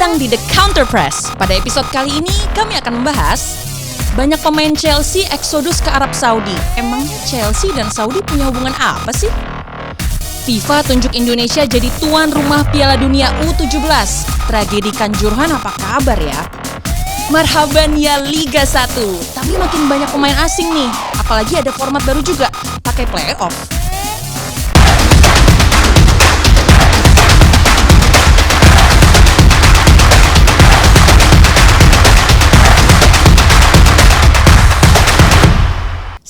datang di The Counter Press. Pada episode kali ini kami akan membahas banyak pemain Chelsea eksodus ke Arab Saudi. Emangnya Chelsea dan Saudi punya hubungan apa sih? FIFA tunjuk Indonesia jadi tuan rumah Piala Dunia U17. Tragedi Kanjuruhan apa kabar ya? Marhaban ya Liga 1. Tapi makin banyak pemain asing nih. Apalagi ada format baru juga, pakai playoff.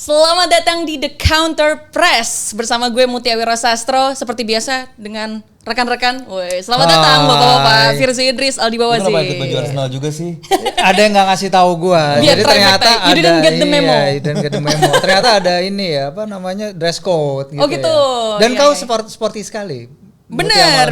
Selamat datang di The Counter Press bersama gue Mutia Wiro Sastro. Seperti biasa dengan rekan-rekan. Selamat datang Bapak-bapak, Firzi Idris, Aldi Bawazi. Kenapa ikut baju Arsenal juga sih? Ada yang nggak ngasih tahu gue. Jadi ternyata ada. You didn't get the memo. Iya, you didn't get the memo. Ternyata ada ini ya, apa namanya, dress code gitu. Oh gitu. Ya. Dan iya, kau iya. sporty sekali. Benar.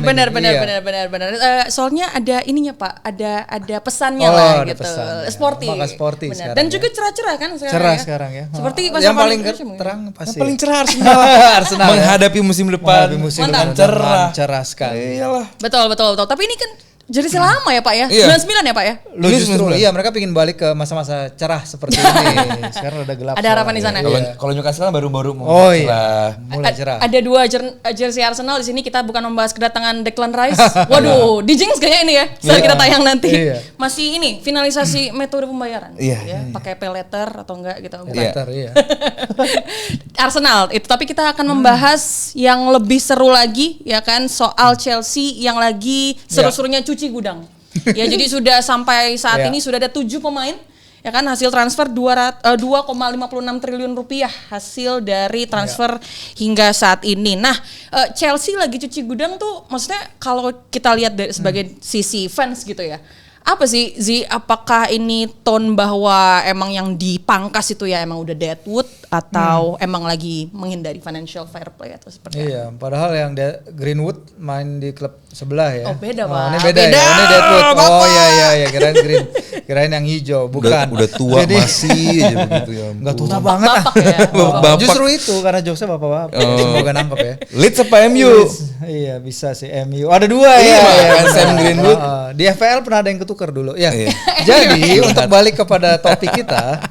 Soalnya ada ininya Pak, ada pesannya lah ada gitu. pesan, ya. Sporty. Maka sporty Benar. sekarang. Dan juga cerah-cerah kan sekarang. Cerah ya? sekarang ya. Seperti yang paling terang pasti. Yang paling cerah Arsenal. Arsenal. Menghadapi musim depan. Dengan cerah. Cerah sekali. Iyalah. Betul. Tapi ini kan jersey lama ya Pak ya? Iya. 99 ya Pak ya? Lu justru iya mereka pingin balik ke masa-masa cerah seperti ini. Sekarang udah gelap. Ada harapan di sana. Kalau Newcastle baru-baru mau cerah. Mulai cerah. Ada dua jersey Arsenal di sini. Kita bukan membahas kedatangan Declan Rice. Waduh, di jinx kayaknya ini ya. Saat kita tayang nanti. Iya. Masih ini finalisasi metode pembayaran. Iya. Ya, pakai pay letter atau enggak gitu. Bukan. Letter, iya. Arsenal itu, tapi kita akan membahas yang lebih seru lagi ya kan, soal Chelsea yang lagi seru-serunya cuci gudang. Ya jadi sudah sampai saat ini sudah ada 7 pemain ya kan, hasil transfer 2,56 triliun rupiah hasil dari transfer hingga saat ini. Nah, Chelsea lagi cuci gudang tuh maksudnya kalau kita lihat dari sebagai sisi fans gitu ya. Apa sih Zi, apakah ini tone bahwa emang yang dipangkas itu ya emang udah deadwood atau emang lagi menghindari financial fair play atau seperti apa? Iya, padahal yang Greenwood main di klub sebelah ya. Oh beda Pak. Ini beda. Ya. Ini Deadwood. Oh iya, kirain green. Kirain yang hijau, bukan. Udah tua. Jadi, masih aja begitu ya. Enggak tua banget. Bapak ya. Bapak. Justru itu karena jokesnya bapak-bapak. Semoga nangkep ya. Leeds apa MU? Iya, bisa sih MU. Ada dua iya, ya. Kan Sam Greenwood. Di FPL pernah ada yang ketukar dulu. Ya. Jadi untuk balik kepada topik kita.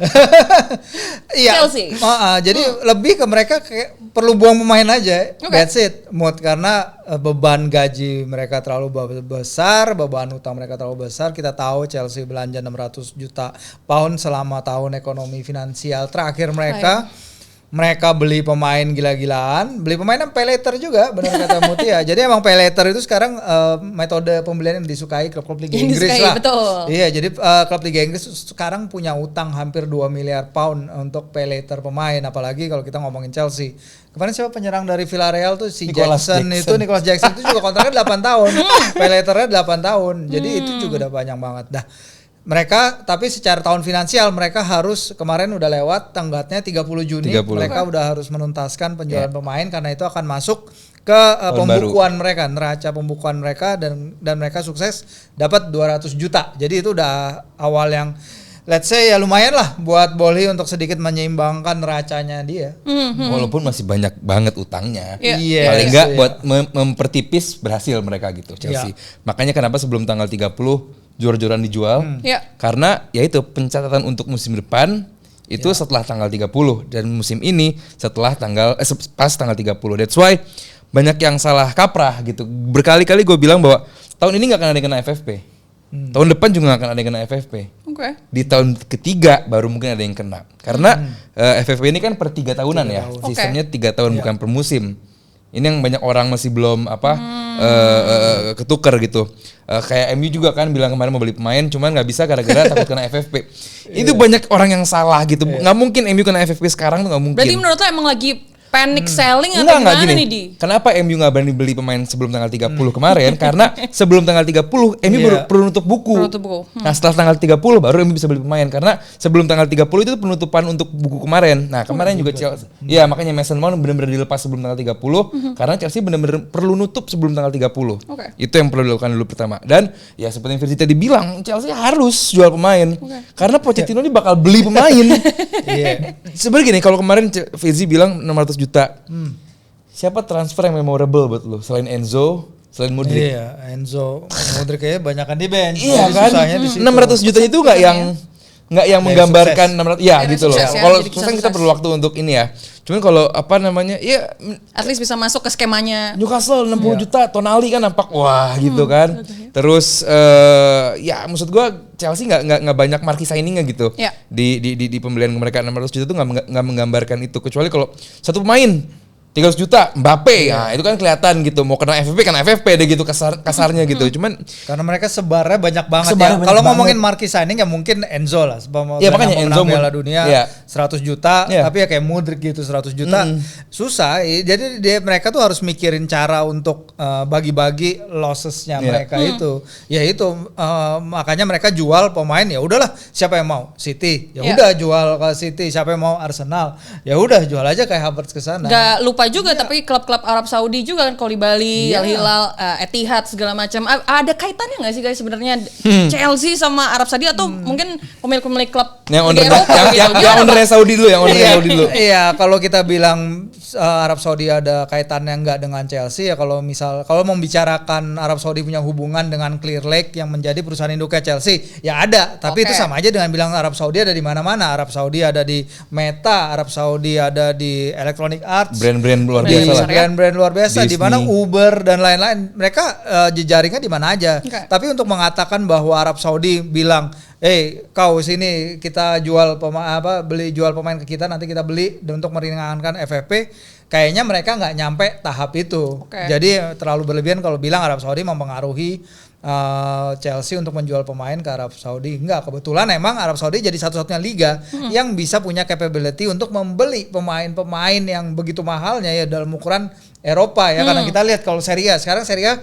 Iya. Chelsea. Jadi lebih ke mereka kayak perlu buang pemain aja. That's it. Mood karena beban gaji mereka terlalu besar, beban utang mereka terlalu besar. Kita tahu Chelsea belanja 600 juta pound selama tahun ekonomi finansial terakhir mereka. Mereka beli pemain gila-gilaan, beli pemain yang pay later juga, benar kata Mutia. Jadi emang pay later itu sekarang metode pembelian yang disukai klub-klub Liga Inggris lah. Betul. Iya, jadi klub Liga Inggris sekarang punya utang hampir 2 miliar pound untuk pay later pemain, apalagi kalau kita ngomongin Chelsea. Kemarin siapa penyerang dari Villarreal tuh si Nicholas Jackson itu juga kontraknya 8 tahun. Pay laternya 8 tahun. Jadi itu juga udah panjang banget. Dah. Mereka tapi secara tahun finansial mereka harus kemarin udah lewat tenggatnya 30 Juni 30. Mereka udah harus menuntaskan penjualan pemain karena itu akan masuk ke pembukuan mereka, neraca pembukuan mereka dan mereka sukses dapat 200 juta. Jadi itu udah awal yang let's say ya lumayan lah buat Boli untuk sedikit menyeimbangkan neracanya dia. Walaupun masih banyak banget utangnya. Iya. Paling enggak buat mempertipis berhasil mereka gitu Chelsea. Makanya kenapa sebelum tanggal 30 jor-joran dijual. Karena ya itu pencatatan untuk musim depan itu setelah tanggal 30 dan musim ini setelah pas tanggal 30. That's why banyak yang salah kaprah gitu. Berkali-kali gue bilang bahwa tahun ini enggak akan ada yang kena FFP. Tahun depan juga gak akan ada yang kena FFP. Di tahun ketiga baru mungkin ada yang kena. Karena FFP ini kan per 3 tahunan ya. Sistemnya 3 tahun bukan per musim. Ini yang banyak orang masih belum ketukar gitu. Kayak MU juga kan bilang kemarin mau beli pemain cuman gak bisa gara-gara takut kena FFP. Itu banyak orang yang salah gitu. Gak mungkin MU kena FFP sekarang tuh gak mungkin. Berarti menurut lo emang lagi panic selling atau gimana gini. nih Di? Kenapa MU gak berani beli pemain sebelum tanggal 30 kemarin? Karena sebelum tanggal 30 MU perlu nutup buku. Nah setelah tanggal 30 baru MU bisa beli pemain. Karena sebelum tanggal 30 itu penutupan untuk buku kemarin. Nah kemarin juga Chelsea. Ya makanya Mason Mount benar-benar dilepas sebelum tanggal 30. Karena Chelsea benar-benar perlu nutup sebelum tanggal 30. Itu yang perlu dilakukan dulu pertama. Dan ya seperti yang Firzi tadi bilang, Chelsea harus jual pemain. Karena Pochettino ini bakal beli pemain. Sebenarnya gini, kalau kemarin Firzi bilang 600 juta. Siapa transfer yang memorable buat lo selain Enzo, selain Modric. Iya, Enzo Modric kayaknya banyakan di bench. Iya kan? Susahnya di situ. 600 juta itu nggak yang menggambarkan 600 ya gitu loh. sukses ya, Kalau jadi susah kita sukses. perlu waktu untuk ini ya. Cuman kalau ya At least bisa masuk ke skemanya. Newcastle 60 juta, Tonali kan nampak wah gitu kan. Terus ya maksud gua Chelsea nggak banyak marquee signingnya gitu. Ya. Di pembelian mereka 600 juta tuh nggak menggambarkan itu, kecuali kalau satu pemain 300 juta Mbappe, ya itu kan kelihatan gitu. Mau kena FFP deh gitu kasarnya gitu. Cuman karena mereka sebarnya banyak banget Sebarnya ya. banyak Kalau banget. ngomongin marquee signing ya mungkin Enzo lah. Ya, makanya Enzo Piala Dunia ya. 100 juta, Ya. tapi ya kayak Modric gitu 100 juta. Susah. Jadi mereka tuh harus mikirin cara untuk bagi-bagi lossesnya mereka itu. Ya itu makanya mereka jual pemain, ya udahlah, siapa yang mau? City. Ya udah jual ke City. Siapa yang mau? Arsenal. Ya udah jual aja kayak Havertz ke sana. Gak lupa juga tapi klub-klub Arab Saudi juga kan, kalau di Bali, Al Hilal, Etihad segala macam. Ada kaitannya nggak sih guys sebenarnya Chelsea sama Arab Saudi, atau mungkin pemilik-pemilik klub yang Liga Eropa gitu? yang ownernya Saudi dulu, Saudi dulu. Iya, kalau kita bilang Arab Saudi ada kaitannya nggak dengan Chelsea, ya kalau membicarakan Arab Saudi punya hubungan dengan Clear Lake yang menjadi perusahaan induknya Chelsea, ya ada. Tapi itu sama aja dengan bilang Arab Saudi ada di mana-mana. Arab Saudi ada di Meta, Arab Saudi ada di Electronic Arts, Brand-brand luar di biasa lah. brand-brand luar biasa, di mana Disney. Uber dan lain-lain. Mereka jejaringnya di mana aja. Okay. Tapi untuk mengatakan bahwa Arab Saudi bilang, kau sini kita jual jual pemain ke kita, nanti kita beli untuk meringankan FFP, kayaknya mereka nggak nyampe tahap itu. Okay. Jadi terlalu berlebihan kalau bilang Arab Saudi mempengaruhi Chelsea untuk menjual pemain ke Arab Saudi. Enggak, kebetulan emang Arab Saudi jadi satu-satunya liga yang bisa punya capability untuk membeli pemain-pemain yang begitu mahalnya ya dalam ukuran Eropa ya. Karena kita lihat kalau Serie A, sekarang Serie A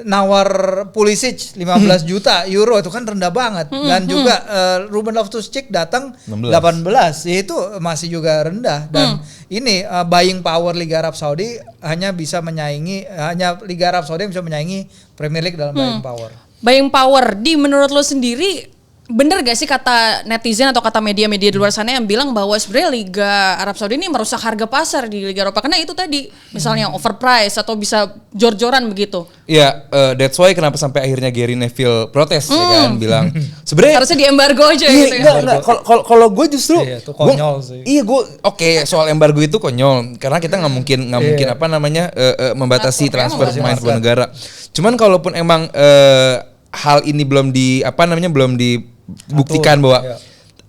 nawar Pulisic 15 juta euro itu kan rendah banget. Dan juga Ruben Loftus-Cheek datang 16. 18, ya itu masih juga rendah. Dan ini buying power Liga Arab Saudi hanya Liga Arab Saudi yang bisa menyaingi Premier League dalam buying power. Buying power, menurut lo sendiri bener gak sih kata netizen atau kata media-media di luar sana yang bilang bahwa sebenarnya Liga Arab Saudi ini merusak harga pasar di Liga Eropa, karena itu tadi misalnya overprice atau bisa jor-joran begitu. Iya, that's why kenapa sampai akhirnya Gary Neville protes ya kan, bilang sebenarnya Harusnya di embargo aja gitu ya. enggak. Kalau gue justru Iya, itu konyol sih. Iya, gue soal embargo itu konyol karena kita nggak mungkin membatasi transfer pemain ke luar negara. Cuman kalaupun emang hal ini belum dibuktikan bahwa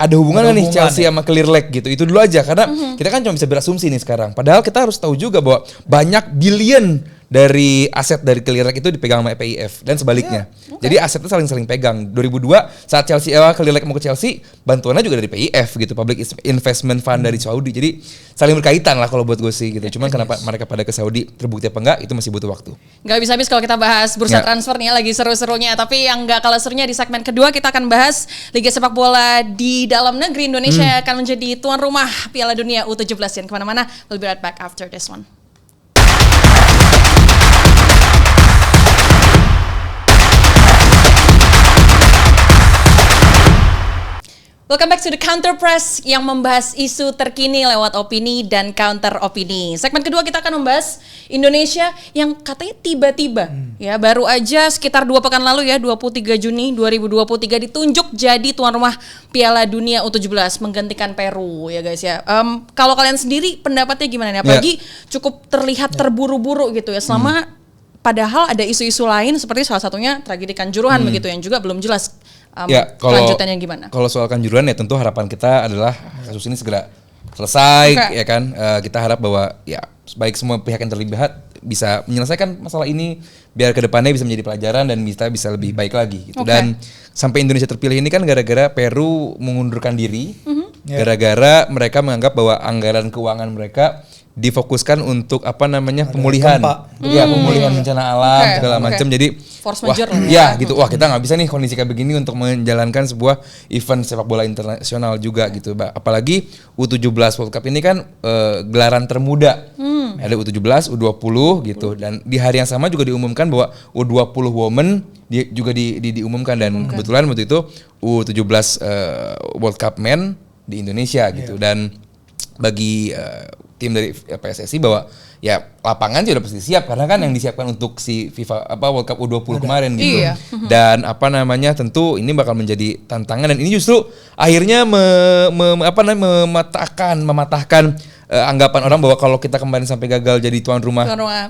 ada hubungan nih Chelsea sama Clear Lake gitu. Itu dulu aja karena kita kan cuma bisa berasumsi nih sekarang. Padahal kita harus tahu juga bahwa banyak billion dari aset dari Clear Lake itu dipegang sama PIF dan sebaliknya. Jadi asetnya saling pegang. 2002 saat Clear Lake mau ke Chelsea, bantuannya juga dari PIF gitu, Public Investment Fund dari Saudi. Jadi saling berkaitan lah kalau buat gue sih gitu. Cuman kenapa mereka pada ke Saudi, terbukti apa enggak itu masih butuh waktu. Gak bisa habis kalau kita bahas bursa transfer nih, lagi seru-serunya. Tapi yang gak kalah serunya di segmen kedua kita akan bahas Liga Sepak Bola di dalam negeri. Indonesia akan menjadi tuan rumah Piala Dunia U17. Jangan kemana-mana, we'll be right back after this one. Welcome back to the Counter Press yang membahas isu terkini lewat opini dan counter opini. Segmen kedua kita akan membahas Indonesia yang katanya tiba-tiba ya baru aja sekitar 2 pekan lalu ya 23 Juni 2023 ditunjuk jadi tuan rumah Piala Dunia U17 menggantikan Peru ya guys ya. Kalau kalian sendiri pendapatnya gimana nih? Apalagi cukup terlihat terburu-buru gitu ya selama padahal ada isu-isu lain seperti salah satunya tragedi Kanjuruhan begitu yang juga belum jelas. Kelanjutannya gimana? Kalau soal Kanjuruhan ya tentu harapan kita adalah kasus ini segera selesai ya kan. Kita harap bahwa ya baik semua pihak yang terlibat bisa menyelesaikan masalah ini biar kedepannya bisa menjadi pelajaran dan kita bisa lebih baik lagi gitu. Dan sampai Indonesia terpilih ini kan gara-gara Peru mengundurkan diri, gara-gara mereka menganggap bahwa anggaran keuangan mereka difokuskan untuk pemulihan, pemulihan bencana alam segala macam. Jadi force majeure wah kita nggak bisa nih kondisi kayak begini untuk menjalankan sebuah event sepak bola internasional juga gitu. Apalagi U17 World Cup ini kan gelaran termuda, ada U17, U20 gitu, dan di hari yang sama juga diumumkan bahwa U20 Women juga diumumkan dan kebetulan waktu itu U17 World Cup Men di Indonesia gitu. Dan bagi tim dari PSSI bahwa ya lapangan sudah pasti siap karena kan yang disiapkan untuk si FIFA World Cup U20 kemarin gitu. Iya. Dan tentu ini bakal menjadi tantangan dan ini justru akhirnya mematahkan anggapan orang bahwa kalau kita kemarin sampai gagal jadi tuan rumah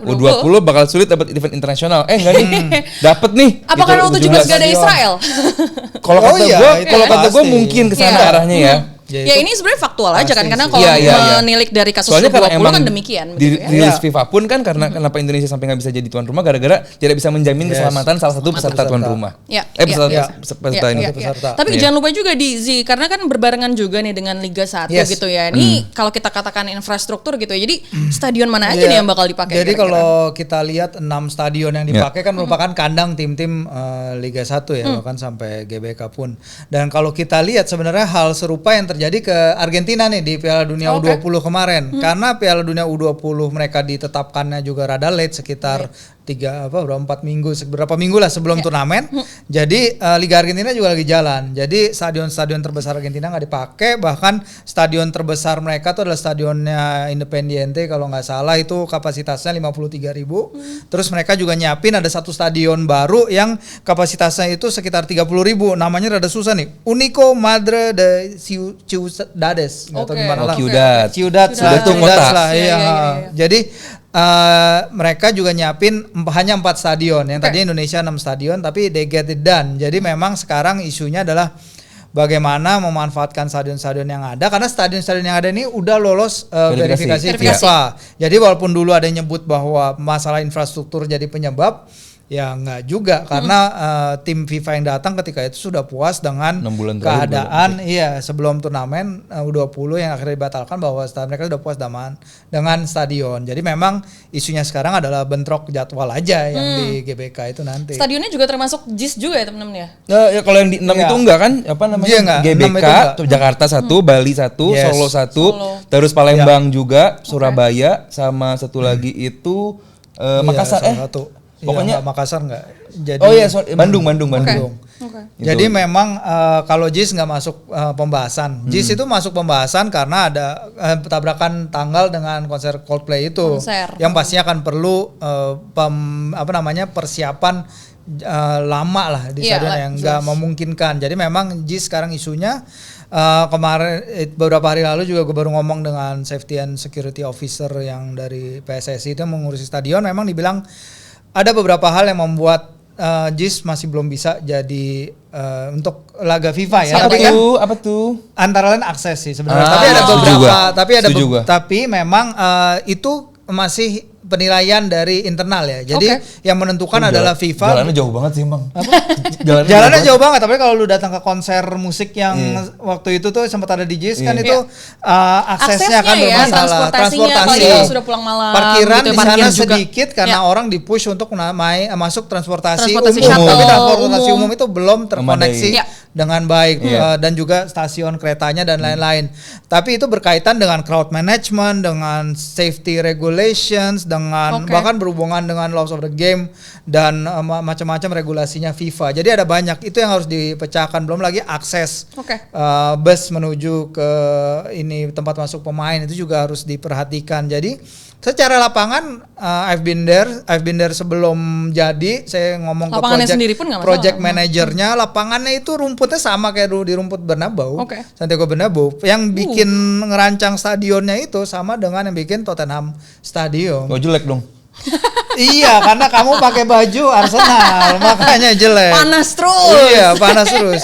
U20 bakal sulit dapat event internasional. Enggak nih. Dapat nih. Apa karena U17 gak ada Israel? Kalau kata gue mungkin kesana arahnya ya. Ya ini sebenarnya faktual aja kan karena kalau menilik dari kasus U20 kan demikian. Di rilis FIFA pun kan karena kenapa Indonesia sampai nggak bisa jadi tuan rumah gara-gara tidak bisa menjamin keselamatan salah satu peserta tuan rumah. Peserta ini. Tapi jangan lupa juga Z karena kan berbarengan juga nih dengan Liga 1 gitu ya. Ini kalau kita katakan infrastruktur gitu ya. Jadi stadion mana aja nih yang bakal dipakai? Jadi kalau kita lihat 6 stadion yang dipakai kan merupakan kandang tim-tim Liga 1 ya bahkan sampai GBK pun. Dan kalau kita lihat sebenarnya hal serupa yang terjadi ke Argentina nih di Piala Dunia U20 kemarin. Karena Piala Dunia U20 mereka ditetapkannya juga rada late sekitar 4 minggu berapa minggu lah sebelum turnamen. Jadi Liga Argentina juga lagi jalan. Jadi stadion terbesar Argentina nggak dipakai, bahkan stadion terbesar mereka tuh adalah stadionnya Independiente kalau nggak salah itu kapasitasnya 53.000. Terus mereka juga nyiapin ada satu stadion baru yang kapasitasnya itu sekitar 30.000. Namanya rada susah nih. Único Madre de Ciudades. Nggak tahu gimana lah. Ciudad lah. Iya. Jadi mereka juga nyiapin hanya 4 stadion. Yang tadinya Indonesia 6 stadion tapi they get it done. Jadi memang sekarang isunya adalah bagaimana memanfaatkan stadion-stadion yang ada karena stadion-stadion yang ada ini udah lolos verifikasi FIFA. Jadi walaupun dulu ada yang nyebut bahwa masalah infrastruktur jadi penyebab, ya enggak juga karena tim FIFA yang datang ketika itu sudah puas dengan keadaan sebelum turnamen U20 yang akhirnya dibatalkan bahwa mereka sudah puas dengan stadion. Jadi memang isunya sekarang adalah bentrok jadwal aja yang di GBK itu nanti. Stadionnya juga termasuk JIS juga ya teman-teman ya? Ya kalau yang di 6 itu enggak kan? Apa namanya? GBK, Jakarta 1, Bali 1, Solo 1, terus Palembang juga, Surabaya sama satu lagi itu Makassar Pokoknya Makassar enggak. Jadi Bandung. Okay. Jadi memang kalau JIS nggak masuk pembahasan. JIS itu masuk pembahasan karena ada tabrakan tanggal dengan konser Coldplay itu. Yang pastinya akan perlu persiapan lama lah di stadion yang nggak memungkinkan. Jadi memang JIS sekarang isunya kemarin beberapa hari lalu juga gue baru ngomong dengan safety and security officer yang dari PSSI itu mengurusi stadion. Memang dibilang ada beberapa hal yang membuat JIS masih belum bisa jadi untuk laga FIFA ya. Apa tuh? Antara lain akses sih sebenarnya. Tapi ada beberapa. Tapi memang itu masih penilaian dari internal ya. Jadi yang menentukan adalah FIFA. Jalannya jauh banget sih, Bang. Jalannya jauh banget, tapi kalau lu datang ke konser musik yang waktu itu tuh sempat ada di JIS kan itu aksesnya kan bermasalah. Transportasi. Sudah pulang malam. Parkiran di sana sedikit karena orang dipush untuk masuk transportasi umum. Shuttle, tapi transportasi umum itu belum terkoneksi dengan baik dan juga stasiun keretanya dan lain-lain. Tapi itu berkaitan dengan crowd management, dengan safety regulations, dengan bahkan berhubungan dengan laws of the game dan macam-macam regulasinya FIFA. Jadi ada banyak itu yang harus dipecahkan. Belum lagi akses bus menuju ke tempat masuk pemain itu juga harus diperhatikan. Jadi secara lapangan I've been there sebelum jadi. Saya ngomong lapangannya ke project manajernya, lapangannya itu rumputnya sama kayak di rumput Bernabeu, Santiago Bernabeu. Yang bikin ngerancang stadionnya itu sama dengan yang bikin Tottenham Stadium. Oh, jelek dong. Iya, karena kamu pakai baju Arsenal, makanya jelek. Panas terus. Iya, panas terus.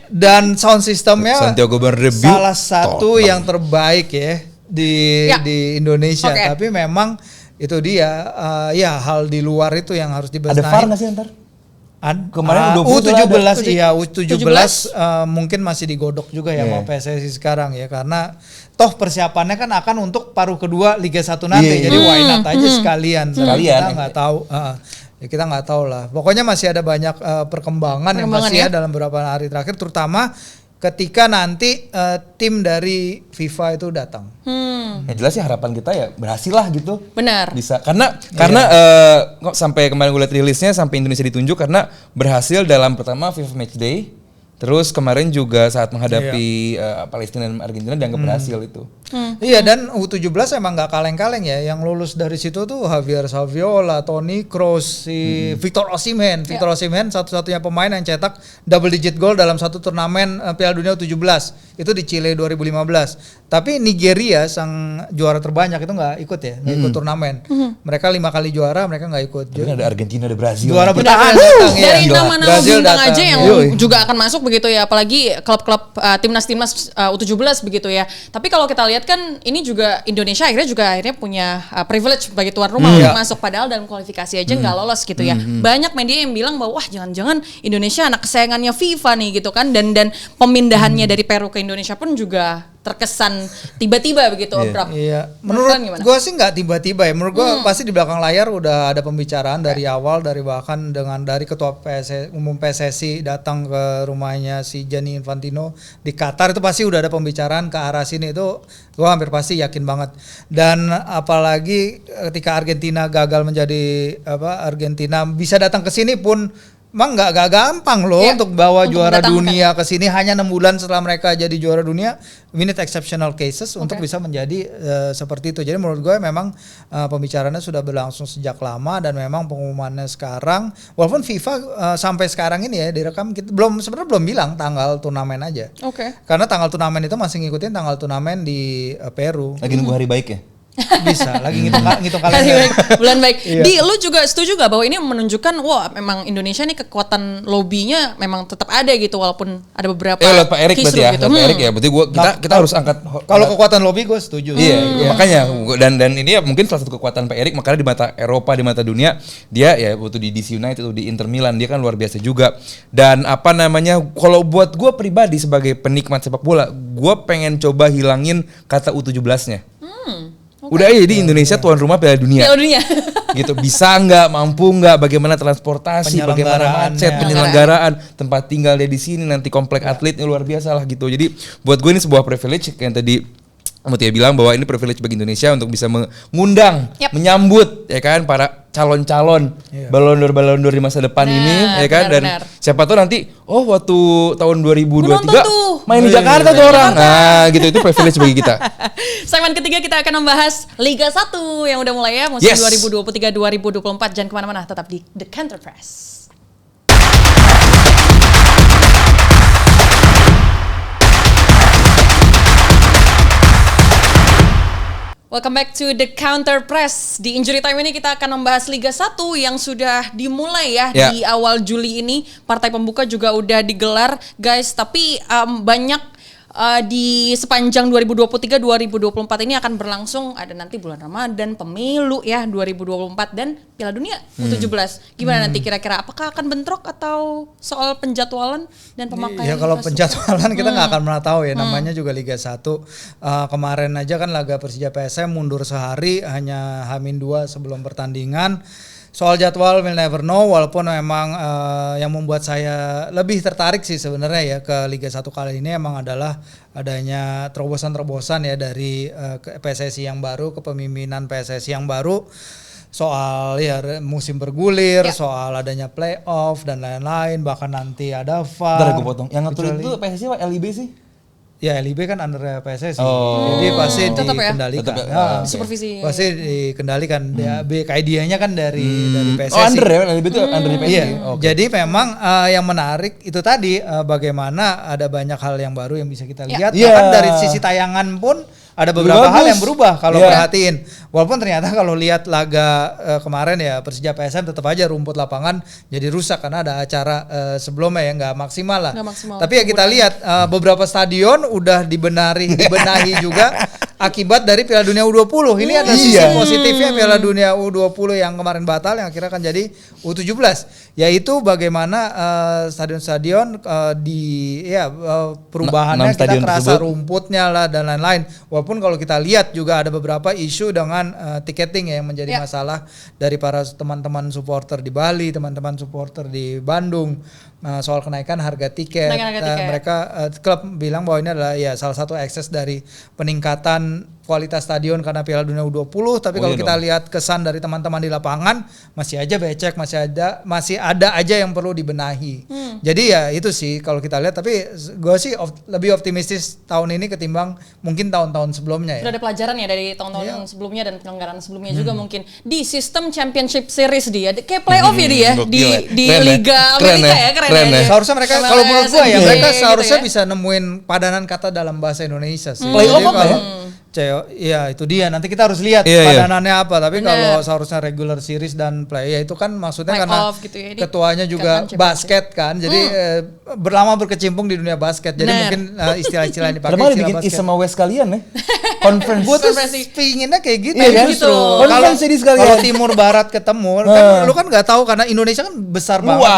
Dan sound systemnya Santiago Bernabeu salah satu yang terbaik ya di Indonesia. Tapi memang itu dia hal di luar itu yang harus dibenahi. Ada VAR nggak sih ntar? Kemarin U17 mungkin masih digodok juga ya sama PSSI sekarang ya, karena toh persiapannya kan akan untuk paruh kedua Liga 1 nanti. Jadi why not aja sekalian. Kita nggak tahu. Kita nggak tahu lah. Pokoknya masih ada banyak perkembangan yang masih dalam beberapa hari terakhir, terutama ketika nanti tim dari FIFA itu datang. Ya jelas sih harapan kita ya berhasil lah gitu. Benar. Bisa karena sampai kemarin gue lihat rilisnya sampai Indonesia ditunjuk karena berhasil dalam pertama FIFA Matchday, Terus kemarin juga saat menghadapi Palestina dan Argentina dianggap berhasil itu. Iya, dan U17 emang nggak kaleng-kaleng ya. Yang lulus dari situ tuh Javier Saviola, Toni Kroos, si Victor Osimhen. Victor Osimhen satu-satunya pemain yang cetak double digit gol dalam satu turnamen Piala Dunia U17. Itu di Chile 2015. Tapi Nigeria sang juara terbanyak itu nggak ikut ya, nggak ikut turnamen. Mereka 5 kali juara, mereka nggak ikut. Jadi ada Argentina, ada Brazil. Juara bertahan datang ya. Dari nama-nama bintang aja yang Yoi. juga akan masuk begitu ya, apalagi klub-klub timnas-timnas U17 begitu ya. Tapi kalau kita lihat kan ini juga Indonesia akhirnya punya privilege bagi tuan rumah untuk masuk, padahal dalam kualifikasi aja nggak lolos gitu ya. Banyak media yang bilang bahwa wah jangan-jangan Indonesia anak kesayangannya FIFA nih gitu kan, dan pemindahannya dari Peru ke Indonesia pun juga terkesan tiba-tiba begitu, Bram. Iya, menurut gue sih nggak tiba-tiba ya. Menurut gue pasti di belakang layar udah ada pembicaraan dari awal, dari bahkan dari ketua umum PSSI datang ke rumahnya si Gianni Infantino di Qatar, itu pasti udah ada pembicaraan ke arah sini. Itu gue hampir pasti yakin banget. Dan apalagi ketika Argentina gagal menjadi Argentina bisa datang ke sini pun emang nggak gampang loh untuk bawa juara dunia ke sini hanya 6 bulan setelah mereka jadi juara dunia. We need exceptional cases untuk bisa menjadi seperti itu. Jadi menurut gue memang pembicaraannya sudah berlangsung sejak lama, dan memang pengumumannya sekarang, walaupun FIFA sampai sekarang ini ya direkam, kita sebenarnya belum bilang tanggal turnamen aja. Karena tanggal turnamen itu masih ngikutin tanggal turnamen di Peru. Lagi nunggu hari baik ya. Bisa lagi ngitung kalender. Bulan baik. Di lu juga setuju gak bahwa ini menunjukkan wah memang Indonesia nih kekuatan lobbynya memang tetap ada gitu, walaupun ada beberapa lihat Pak Erik berarti ya. gitu. Pak Erik ya. Berarti kita harus angkat kalau kekuatan lobby gue setuju. Iya, makanya dan ini ya mungkin salah satu kekuatan Pak Erik, makanya di mata Eropa, di mata dunia dia ya waktu di DC United atau di Inter Milan dia kan luar biasa juga. Dan kalau buat gue pribadi sebagai penikmat sepak bola, gue pengen coba hilangin kata U17-nya. Udah aja di Indonesia tuan rumah Piala Dunia. Gitu, bisa nggak, mampu nggak, bagaimana transportasi, bagaimana macet, penyelenggaraan, tempat tinggal dia di sini, nanti komplek atletnya luar biasa lah gitu. Jadi buat gue ini sebuah privilege yang tadi Mutia bilang bahwa ini privilege bagi Indonesia untuk bisa mengundang, menyambut ya kan para calon-calon balon d'Or di masa depan ini ya kan, dan siapa tahu nanti waktu tahun 2023 main di Jakarta tuh orang. Nah, gitu, itu privilege bagi kita. Segmen ketiga kita akan membahas Liga 1 yang udah mulai ya musim 2023-2024. Jangan kemana-mana, tetap di The Counter Press. Welcome back to The Counter Press. Di Injury Time ini kita akan membahas Liga 1 yang sudah dimulai ya di awal Juli ini. Partai pembuka juga udah digelar, guys. Tapi banyak di sepanjang 2023-2024 ini akan berlangsung, ada nanti bulan Ramadan, pemilu ya 2024 dan Piala Dunia U17. Gimana nanti kira-kira, apakah akan bentrok atau soal penjadwalan dan pemakaian? Ya kalau penjadwalan kita nggak akan pernah tahu ya, namanya juga Liga 1. Kemarin aja kan laga Persija PSM mundur sehari, hanya H-2 sebelum pertandingan. Soal jadwal we'll never know, walaupun memang yang membuat saya lebih tertarik sih sebenarnya ya ke Liga 1 kali ini emang adalah adanya terobosan-terobosan ya dari PSSI yang baru, kepemimpinan PSSI yang baru, soal ya musim bergulir, soal adanya playoff dan lain-lain, bahkan nanti ada VAR. Bentar gue potong, yang ngatur itu PSSI apa LIB sih? Ya LIB kan under PSSI, jadi pasti dikendalikan. Supervisi. Pasti dikendalikan. Idenya kan dari PSSI. Oh under ya, LIB itu under PSSI. Iya. Jadi memang yang menarik itu tadi bagaimana ada banyak hal yang baru yang bisa kita lihat. Bahkan dari sisi tayangan pun ada beberapa hal yang berubah kalau perhatiin. Walaupun ternyata kalau lihat laga kemarin ya Persija PSM tetap aja rumput lapangan jadi rusak karena ada acara sebelumnya ya nggak maksimal lah. Tapi ya kita lihat beberapa stadion udah dibenahi juga akibat dari Piala Dunia U20. Ini ada sisi positifnya Piala Dunia U20 yang kemarin batal yang akhirnya akan jadi U17, yaitu bagaimana stadion-stadion perubahannya kita kerasa rumputnya lah dan lain-lain. Walaupun kalau kita lihat juga ada beberapa isu dengan tiketing ya yang menjadi masalah dari para teman-teman supporter di Bali, teman-teman supporter di Bandung, soal kenaikan harga tiket. Mereka klub bilang bahwa ini adalah ya salah satu ekses dari peningkatan kualitas stadion karena Piala Dunia U20, tapi kalau kita lihat kesan dari teman-teman di lapangan masih aja becek, masih ada aja yang perlu dibenahi. Jadi ya itu sih kalau kita lihat, tapi gue sih lebih optimistis tahun ini ketimbang mungkin tahun-tahun sebelumnya ya. Sudah ada pelajaran ya dari tahun-tahun sebelumnya dan penyelenggaraan sebelumnya juga mungkin di sistem Championship Series dia kayak playoff ya dia di Liga Amerika ya, keren ya. Seharusnya mereka kalau menurut gue ya mereka seharusnya bisa nemuin padanan kata dalam bahasa Indonesia sih. Playoff apa ya? Iya itu dia, nanti kita harus lihat padanannya apa, tapi kalau seharusnya regular series dan play ya itu kan maksudnya karena gitu ya, ketuanya juga basket kan, jadi berlama berkecimpung di dunia basket, jadi mungkin istilah-istilah ini dipakai istilah bikin basket. East sama West kalian ya. Conference. Gue tuh pinginnya kayak gitu ya justru. Kalau timur barat ketemu kan lu kan nggak tahu karena Indonesia kan besar banget.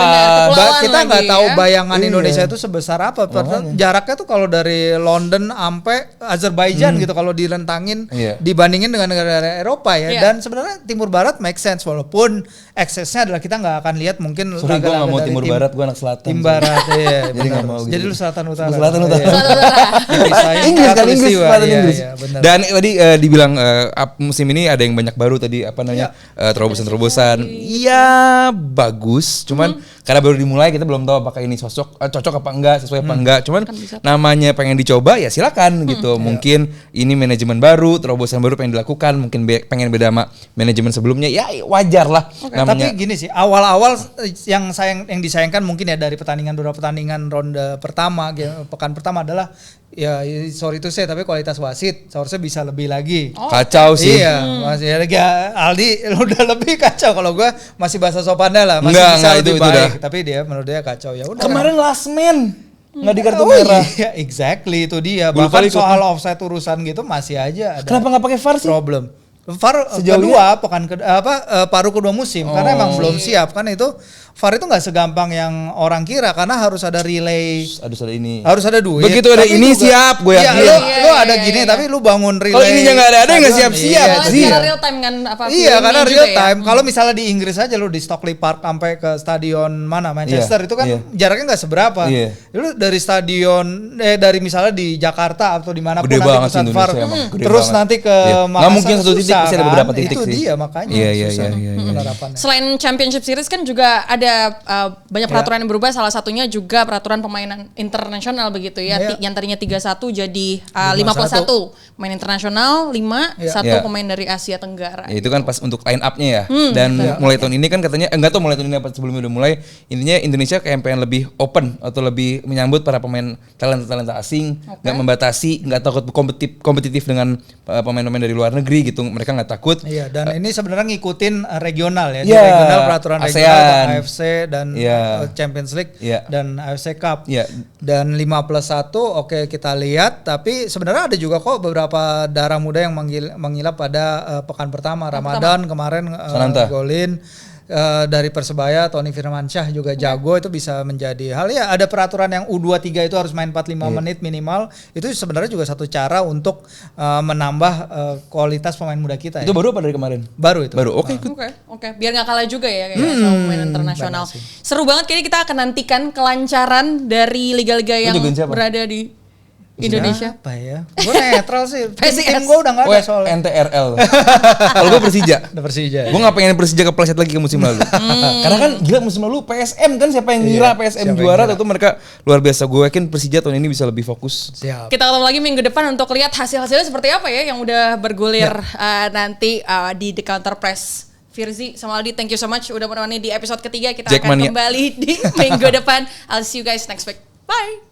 Kita nggak tahu bayangan Indonesia itu sebesar apa. Jaraknya tuh kalau dari London sampai Azerbaijan gitu kalau direntangin dibandingin dengan negara Eropa ya. Dan sebenarnya timur barat make sense walaupun eksesnya adalah kita nggak akan lihat mungkin gue nggak mau timur barat, gue anak selatan. Tim barat ya. Jadi nggak mau. Jadi lu selatan utara. Selatan utara. Inggris kan Inggris. Dan tadi dibilang musim ini ada yang banyak baru tadi terobosan-terobosan. Iya bagus, cuman karena baru dimulai kita belum tahu apakah ini cocok apa enggak, sesuai apa enggak. Cuman namanya pengen dicoba ya silakan gitu. Mungkin ini manajemen baru, terobosan baru pengen dilakukan, mungkin pengen beda sama manajemen sebelumnya. Ya wajar lah namanya. Tapi gini sih, awal-awal yang disayangkan mungkin ya dari beberapa pertandingan ronde pertama, pekan pertama adalah ya sorry to say tapi kualitas wasit seharusnya bisa lebih lagi. Kacau sih. Iya, masih Aldi udah lebih kacau, kalau gue masih bahasa sopannya lah, masih bisa lebih baik. Tapi dia menurut dia kacau ya udah. Kemarin last man nggak di kartu merah. Iya, exactly itu dia. Bahkan soal offside urusan gitu masih aja ada. Kenapa nggak pakai VAR sih? Problem. VAR kedua paruh kedua musim karena emang belum siap kan itu. VAR itu nggak segampang yang orang kira karena harus ada relay, harus ada duit. Begitu ada ini juga, siap gue yakin. Lu ada gini tapi lu bangun relay. Kalau ininya nggak ada yang nggak siap-siap. Karena real time kan apa? Iya karena real time. Kalau misalnya di Inggris aja lu di Stockley Park sampai ke stadion mana Manchester itu kan jaraknya nggak seberapa. Lu dari stadion dari misalnya di Jakarta atau di mana pun nanti pusat VAR terus nanti ke Makassar. Nggak mungkin satu titik, bisa ada beberapa titik sih. Itu dia makanya. Iya. Selain Championship Series kan juga ada banyak peraturan yang berubah, salah satunya juga peraturan pemainan internasional begitu ya. Yang tadinya 31 jadi 51 pemain internasional, 1 pemain dari Asia Tenggara. Ya, itu kan pas untuk line up-nya ya. Dan mulai tahun ini kan katanya enggak tahu mulai tahun ini apa sebelumnya udah mulai, intinya Indonesia kayak pengen lebih open atau lebih menyambut para pemain talenta asing, enggak membatasi, enggak takut kompetitif dengan pemain-pemain dari luar negeri gitu. Mereka enggak takut. Iya, dan ini sebenarnya ngikutin regional ya. Di regional peraturan regional AFC dan Champions League dan AFC Cup. Dan 5+1 oke kita lihat, tapi sebenarnya ada juga kok beberapa darah muda yang mengilap pada pekan pertama. Ramadan kemarin golin. Dari Persebaya Tony Firmansyah juga jago, itu bisa menjadi hal ya. Ada peraturan yang U23 itu harus main 45 menit minimal. Itu sebenarnya juga satu cara untuk menambah kualitas pemain muda kita. Itu baru apa dari kemarin? Baru itu. Oke. Biar nggak kalah juga ya kayak sama pemain internasional. Seru banget, kayaknya kita akan nantikan kelancaran dari liga-liga yang berada di Indonesia. Apa ya? Gue netral sih. Tim gue udah nggak ada soalnya. NTRL. Kalau gue Persija. Persija. Gue nggak pengen Persija kepleset lagi ke musim lalu. Karena kan gila musim lalu PSM kan, siapa yang ngira PSM juara, tentu mereka luar biasa. Gue yakin Persija tahun ini bisa lebih fokus. Siap. Kita ketemu lagi minggu depan untuk lihat hasil-hasilnya seperti apa ya yang udah bergulir nanti di The Counter Press. Firzi sama Aldi, thank you so much udah menemani di episode ketiga. Kita akan kembali di minggu depan. I'll see you guys next week. Bye.